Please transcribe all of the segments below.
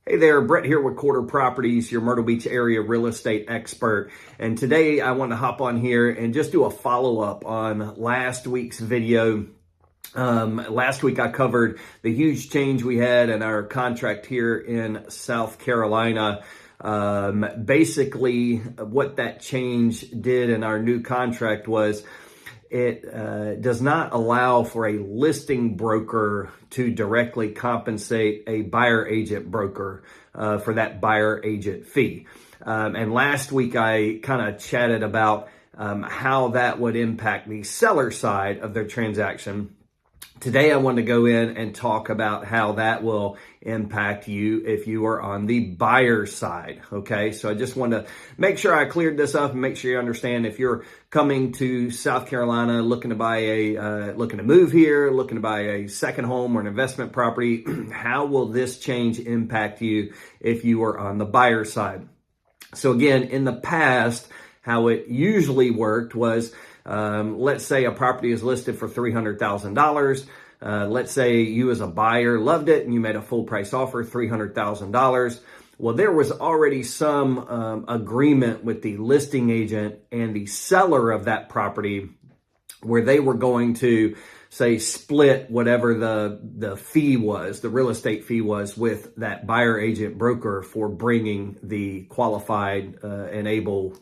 Hey there, Brett here with Quarter Properties, your Myrtle Beach area real estate expert. And today I want to hop on here and just do a follow-up on last week's video. Last week I covered the huge change we had in our contract here in South Carolina. Basically, what that change did in our new contract was it does not allow for a listing broker to directly compensate a buyer agent broker for that buyer agent fee. And last week I kind of chatted about how that would impact the seller side of their transaction. Today I want to go in and talk about how that will impact you if you are on the buyer side. Okay, so I just want to make sure I cleared this up and make sure you understand if you're coming to South Carolina looking to move here, looking to buy a second home or an investment property, how will this change impact you if you are on the buyer side? So again, in the past, how it usually worked was let's say a property is listed for $300,000. Let's say you as a buyer loved it and you made a full price offer, $300,000. Well, there was already some agreement with the listing agent and the seller of that property where they were going to say split whatever the fee was, the real estate fee was with that buyer agent broker for bringing the qualified and able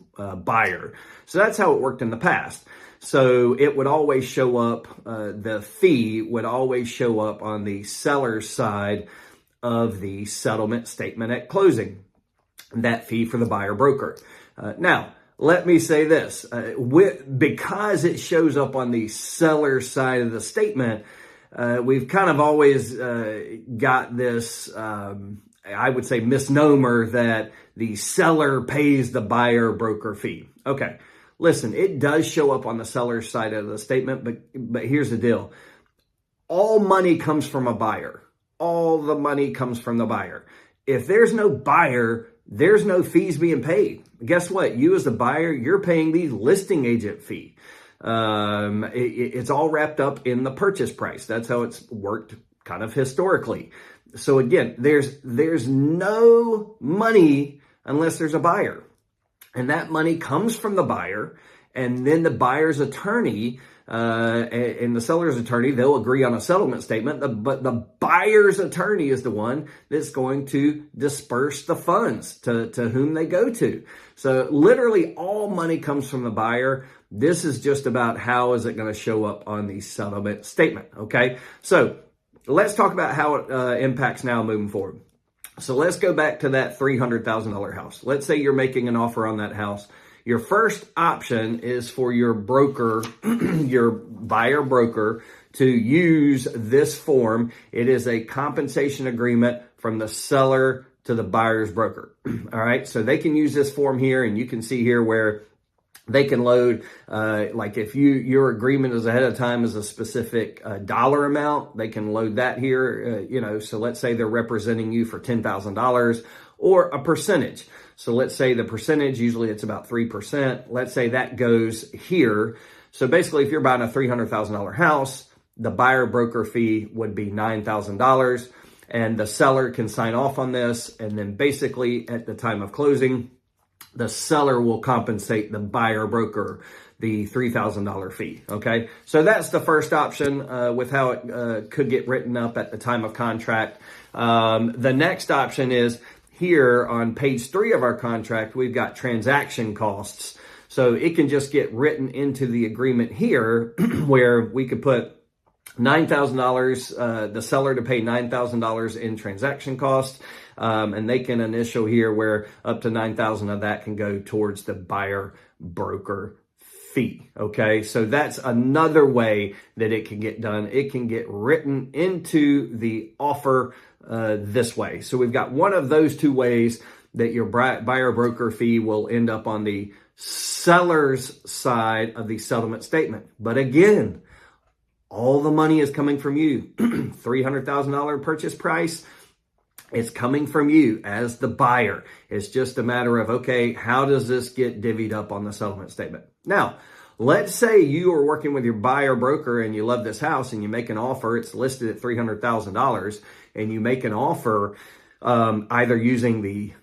buyer. So that's how it worked in the past. So it would always show up, the fee would always show up on the seller's side of the settlement statement at closing, that fee for the buyer broker. Now, let me say this, because it shows up on the seller side of the statement, we've kind of always got this, I would say, misnomer that the seller pays the buyer broker fee. Okay, listen, it does show up on the seller side of the statement, but here's the deal. All money comes from a buyer. All the money comes from the buyer. If there's no buyer, there's no fees being paid. Guess what? You as the buyer, you're paying the listing agent fee. It's all wrapped up in the purchase price. That's how it's worked kind of historically. So again, there's no money unless there's a buyer. And that money comes from the buyer, and then the buyer's attorney and the seller's attorney, they'll agree on a settlement statement, but the buyer's attorney is the one that's going to disperse the funds to whom they go to. So literally all money comes from the buyer. This is just about how is it going to show up on the settlement statement, okay? So let's talk about how it impacts now moving forward. So let's go back to that $300,000 house. Let's say you're making an offer on that house. Your first option is for your broker, your buyer broker, to use this form. It is a compensation agreement from the seller to the buyer's broker. All right, so they can use this form here, and you can see here where they can load, like if your agreement is ahead of time is a specific dollar amount, they can load that here, so let's say they're representing you for $10,000 or a percentage. So let's say the percentage, usually it's about 3%. Let's say that goes here. So basically if you're buying a $300,000 house, the buyer broker fee would be $9,000 and the seller can sign off on this. And then basically at the time of closing, the seller will compensate the buyer broker the $3,000 fee, okay? So that's the first option with how it could get written up at the time of contract. The next option is here on page 3 of our contract, we've got transaction costs. So it can just get written into the agreement here where we could put $9,000, the seller to pay $9,000 in transaction costs. And they can initial here where up to $9,000 of that can go towards the buyer broker fee. Okay, so that's another way that it can get done. It can get written into the offer this way. So we've got one of those two ways that your buyer broker fee will end up on the seller's side of the settlement statement. But again, all the money is coming from you. $300,000 purchase price. It's coming from you as the buyer. It's just a matter of, okay, how does this get divvied up on the settlement statement? Now, let's say you are working with your buyer broker and you love this house and you make an offer. It's listed at $300,000 and you make an offer either using the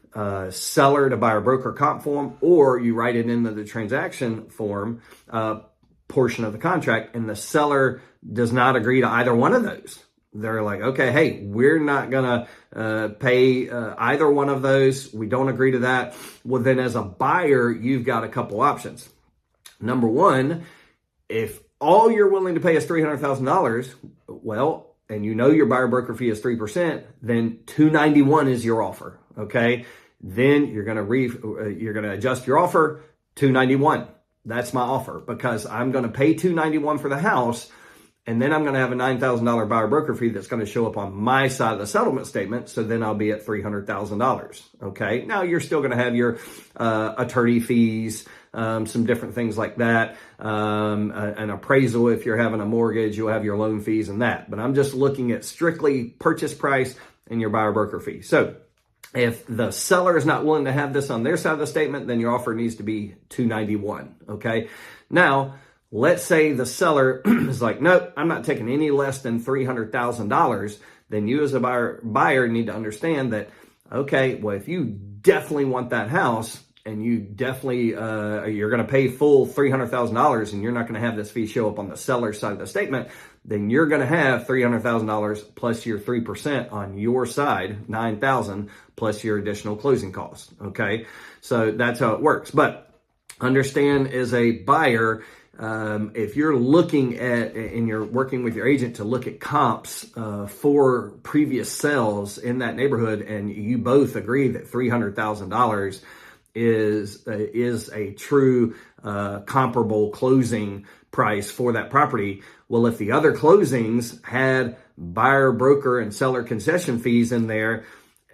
seller to buyer broker comp form, or you write it into the transaction form portion of the contract, and the seller does not agree to either one of those. They're like, okay, hey, we're not going to pay either one of those. We don't agree to that. Well, then as a buyer, you've got a couple options. Number one, if all you're willing to pay is $300,000, well, and you know your buyer broker fee is 3%, then $291 is your offer. Okay. Then you're going to adjust your offer, $291. That's my offer, because I'm going to pay $291 for the house. And then I'm going to have a $9,000 buyer broker fee that's going to show up on my side of the settlement statement. So then I'll be at $300,000. Okay. Now you're still going to have your attorney fees, some different things like that, an appraisal. If you're having a mortgage, you'll have your loan fees and that. But I'm just looking at strictly purchase price and your buyer broker fee. So if the seller is not willing to have this on their side of the statement, then your offer needs to be $291. Okay. Now, let's say the seller is like, nope, I'm not taking any less than $300,000. Then you as a buyer need to understand that, okay, well, if you definitely want that house and you definitely, you're going to pay full $300,000 and you're not going to have this fee show up on the seller's side of the statement, then you're going to have $300,000 plus your 3% on your side, $9,000 plus your additional closing costs. Okay. So that's how it works. But understand, as a buyer, if you're looking at and you're working with your agent to look at comps for previous sales in that neighborhood, and you both agree that $300,000 is a true comparable closing price for that property. Well, if the other closings had buyer, broker, and seller concession fees in there,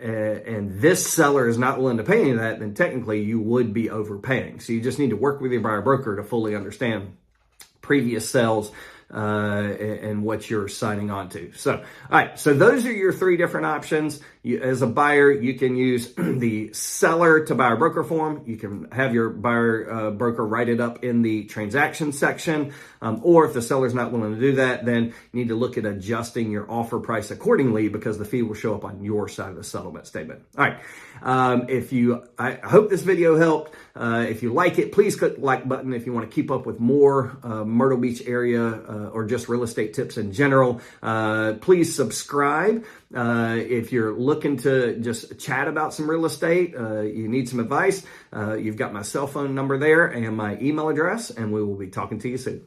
and this seller is not willing to pay any of that, then technically you would be overpaying. So you just need to work with your buyer broker to fully understand previous sales and what you're signing on to. So, all right. So those are your three different options. As a buyer, you can use the seller to buyer broker form. You can have your buyer broker write it up in the transaction section. Or if the seller's not willing to do that, then you need to look at adjusting your offer price accordingly, because the fee will show up on your side of the settlement statement. All right. I hope this video helped. If you like it, please click the like button. If you want to keep up with more Myrtle Beach area or just real estate tips in general, please subscribe. If you're looking to just chat about some real estate, you need some advice, you've got my cell phone number there and my email address, and we will be talking to you soon.